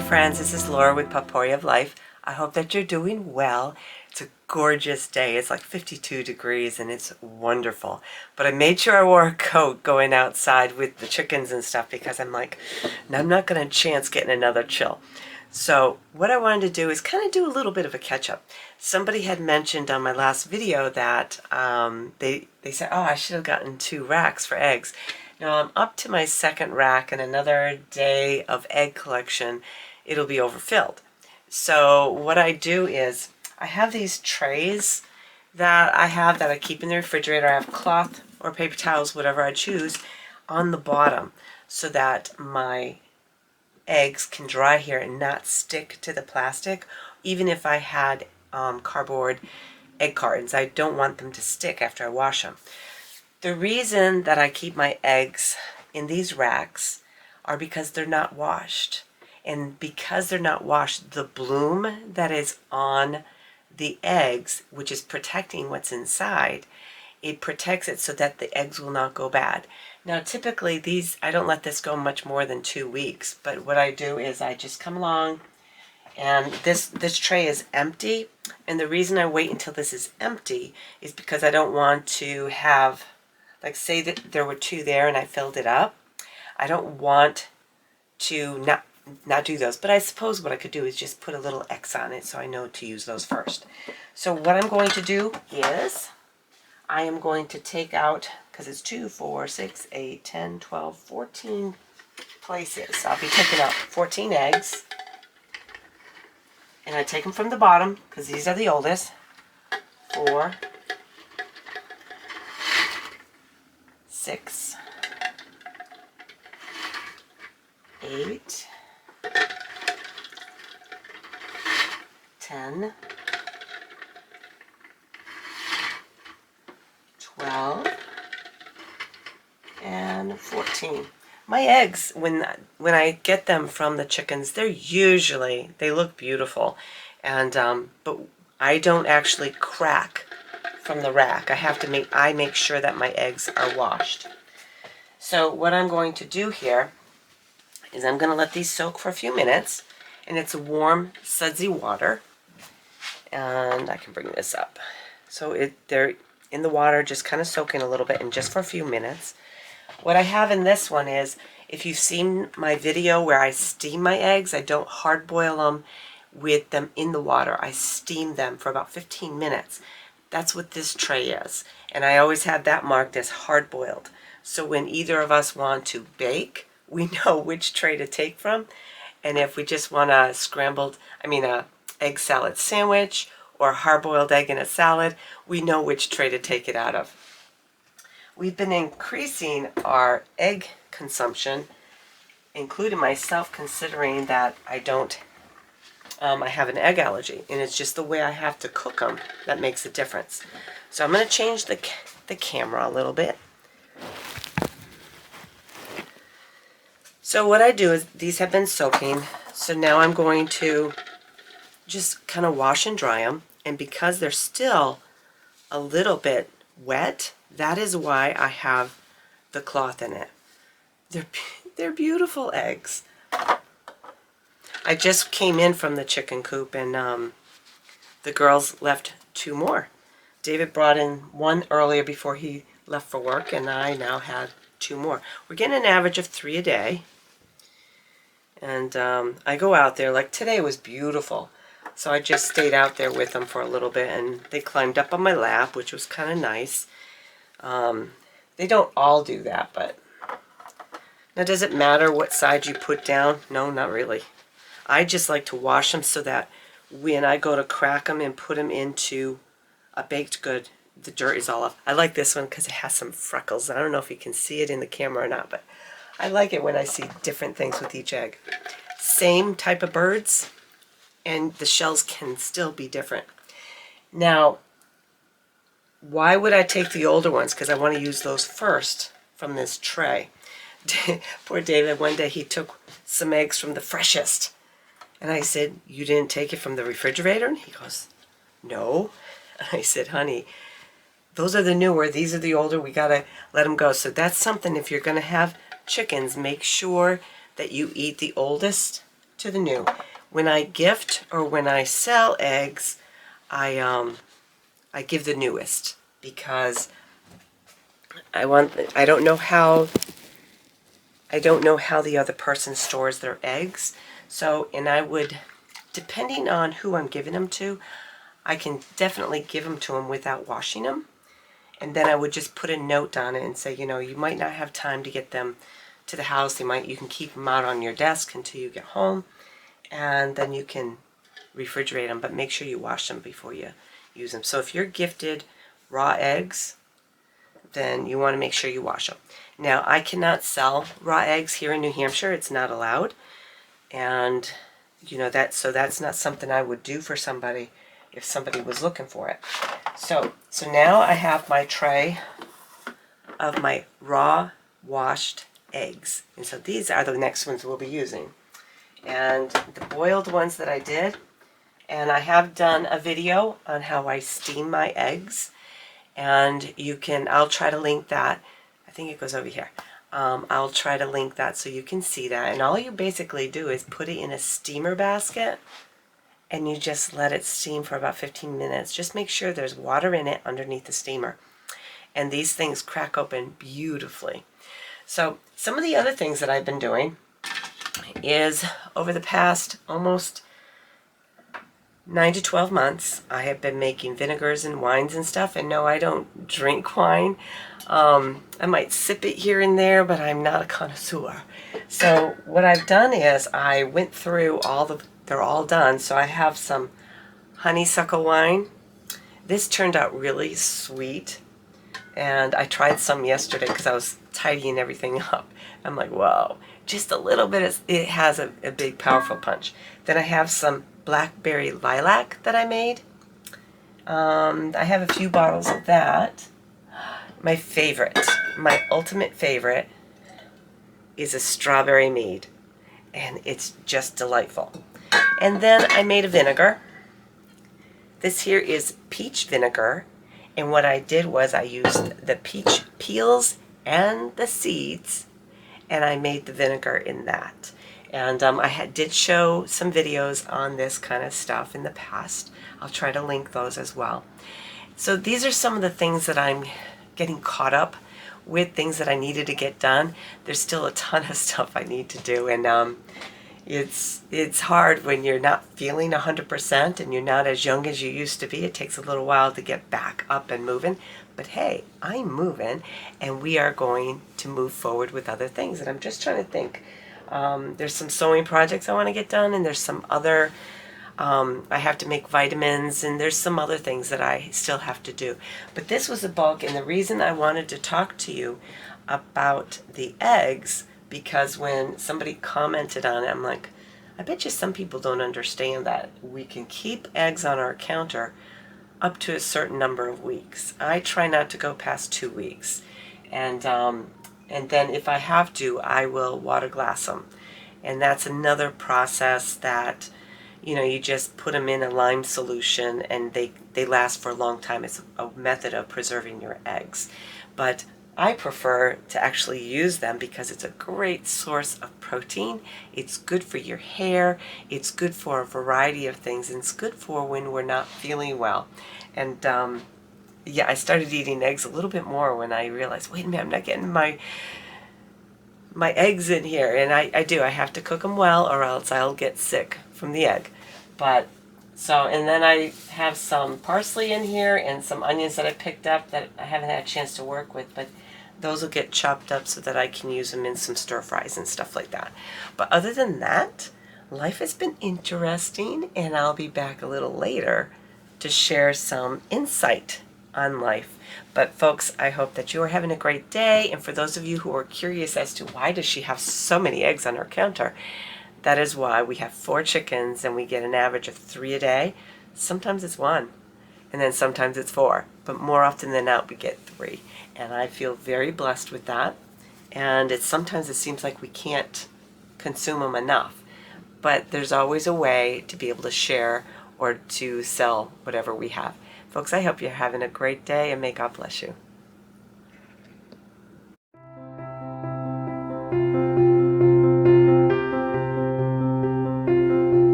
Hi friends, this is Laura with Potpourri of Life. I hope that you're doing well. It's a gorgeous day. It's like 52 degrees and it's wonderful. But I made sure I wore a coat going outside with the chickens and stuff because I'm like, I'm not going to chance getting another chill. So what I wanted to do is kind of do a little bit of a catch-up. Somebody had mentioned on my last video that they said, oh, I should have gotten 2 racks for eggs. Now I'm up to my 2nd rack, and another day of egg collection, it'll be overfilled. So what I do is I have these trays that I keep in the refrigerator. I have cloth or paper towels, whatever I choose, on the bottom so that my eggs can dry here and not stick to the plastic. Even if I had cardboard egg cartons, I don't want them to stick after I wash them. The reason that I keep my eggs in these racks are because they're not washed. And because they're not washed, the bloom that is on the eggs, which is protecting what's inside, it protects it so that the eggs will not go bad. Now typically these, I don't let this go much more than 2 weeks, but what I do is I just come along and this tray is empty. And the reason I wait until this is empty is because I don't want to have, like say that there were 2 there and I filled it up. I don't want to not do those, but I suppose what I could do is just put a little X on it so I know to use those first. So what I'm going to do is I am going to take out, because it's 2, 4, 6, 8, 10, 12, 14 places. I'll be taking out 14 eggs. And I take them from the bottom because these are the oldest. 4, 6, 8, 10, 12, and 14. My eggs, when I get them from the chickens, they look beautiful, and but I don't actually crack from the rack. I make sure that my eggs are washed. So what I'm going to do here is I'm going to let these soak for a few minutes, and it's warm, sudsy water. And I can bring this up. So they're in the water, just kind of soaking a little bit, and just for a few minutes. What I have in this one is, if you've seen my video where I steam my eggs, I don't hard boil them with them in the water. I steam them for about 15 minutes. That's what this tray is. And I always have that marked as hard boiled. So when either of us want to bake, we know which tray to take from. And if we just want a egg salad sandwich or a hard-boiled egg in a salad, we know which tray to take it out of. We've been increasing our egg consumption, including myself, considering that I have an egg allergy, and it's just the way I have to cook them that makes a difference. So I'm going to change the camera a little bit. So what I do is, these have been soaking, so now I'm going to just kind of wash and dry them, and because they're still a little bit wet, that is why I have the cloth in it. They're beautiful eggs. I just came in from the chicken coop, and the girls left 2 more. David brought in 1 earlier before he left for work, and I now had 2 more. We're getting an average of 3 a day. And I go out there, like today was beautiful. So I just stayed out there with them for a little bit, and they climbed up on my lap, which was kind of nice. They don't all do that, but now does it matter what side you put down? No, not really. I just like to wash them so that when I go to crack them and put them into a baked good, the dirt is all off. I like this one because it has some freckles. I don't know if you can see it in the camera or not, but I like it when I see different things with each egg. Same type of birds, and the shells can still be different. Now, why would I take the older ones? Because I want to use those first from this tray. Poor David, one day he took some eggs from the freshest. And I said, you didn't take it from the refrigerator? And he goes, no. And I said, honey, those are the newer, these are the older, we got to let them go. So that's something, if you're going to have chickens, make sure that you eat the oldest to the new. When I gift or when I sell eggs, I give the newest because I don't know how the other person stores their eggs. So, and I would, depending on who I'm giving them to, I can definitely give them to them without washing them. And then I would just put a note on it and say, you know, you might not have time to get them to the house. You can keep them out on your desk until you get home, and then you can refrigerate them, but make sure you wash them before you use them. So if you're gifted raw eggs, then you want to make sure you wash them. Now, I cannot sell raw eggs here in New Hampshire. It's not allowed. And, you know, so that's not something I would do for somebody if somebody was looking for it. So now I have my tray of my raw washed eggs. And so these are the next ones we'll be using. And the boiled ones that I did, and I have done a video on how I steam my eggs. And I'll try to link that. I think it goes over here. I'll try to link that so you can see that. And all you basically do is put it in a steamer basket and you just let it steam for about 15 minutes. Just make sure there's water in it underneath the steamer. And these things crack open beautifully. So some of the other things that I've been doing is over the past almost 9 to 12 months, I have been making vinegars and wines and stuff. And no, I don't drink wine. I might sip it here and there, but I'm not a connoisseur. So what I've done is I went through they're all done. So I have some honeysuckle wine. This turned out really sweet. And I tried some yesterday because I was tidying everything up. I'm like, whoa, just a little bit. It has a big, powerful punch. Then I have some blackberry lilac that I made. I have a few bottles of that. My favorite, my ultimate favorite, is a strawberry mead. And it's just delightful. And then I made a vinegar. This here is peach vinegar. And what I did was I used the peach peels and the seeds, and I made the vinegar in that. And did show some videos on this kind of stuff in the past. I'll try to link those as well. So these are some of the things that I'm getting caught up with, things that I needed to get done. There's still a ton of stuff I need to do, and it's hard when you're not feeling 100% and you're not as young as you used to be. It takes a little while to get back up and moving. But hey, I'm moving, and we are going to move forward with other things. And I'm just trying to think. There's some sewing projects I want to get done, and there's some other, I have to make vitamins, and there's some other things that I still have to do. But this was a bulk, and the reason I wanted to talk to you about the eggs, because when somebody commented on it, I'm like, I bet you some people don't understand that we can keep eggs on our counter up to a certain number of weeks. I try not to go past 2 weeks. And then if I have to, I will water glass them. And that's another process that, you know, you just put them in a lime solution and they last for a long time. It's a method of preserving your eggs. But I prefer to actually use them because it's a great source of protein. It's good for your hair. It's good for a variety of things. And it's good for when we're not feeling well. And yeah, I started eating eggs a little bit more when I realized, wait a minute, I'm not getting my eggs in here. And I do. I have to cook them well or else I'll get sick from the egg. But so, and then I have some parsley in here and some onions that I picked up that I haven't had a chance to work with, but those will get chopped up so that I can use them in some stir fries and stuff like that. But other than that, life has been interesting, and I'll be back a little later to share some insight on life. But folks, I hope that you are having a great day. And for those of you who are curious as to why does she have so many eggs on her counter, that is why. We have 4 chickens and we get an average of 3 a day. Sometimes it's 1, and then sometimes it's 4, but more often than not we get 3. And I feel very blessed with that. And sometimes it seems like we can't consume them enough, but there's always a way to be able to share or to sell whatever we have. Folks, I hope you're having a great day, and may God bless you.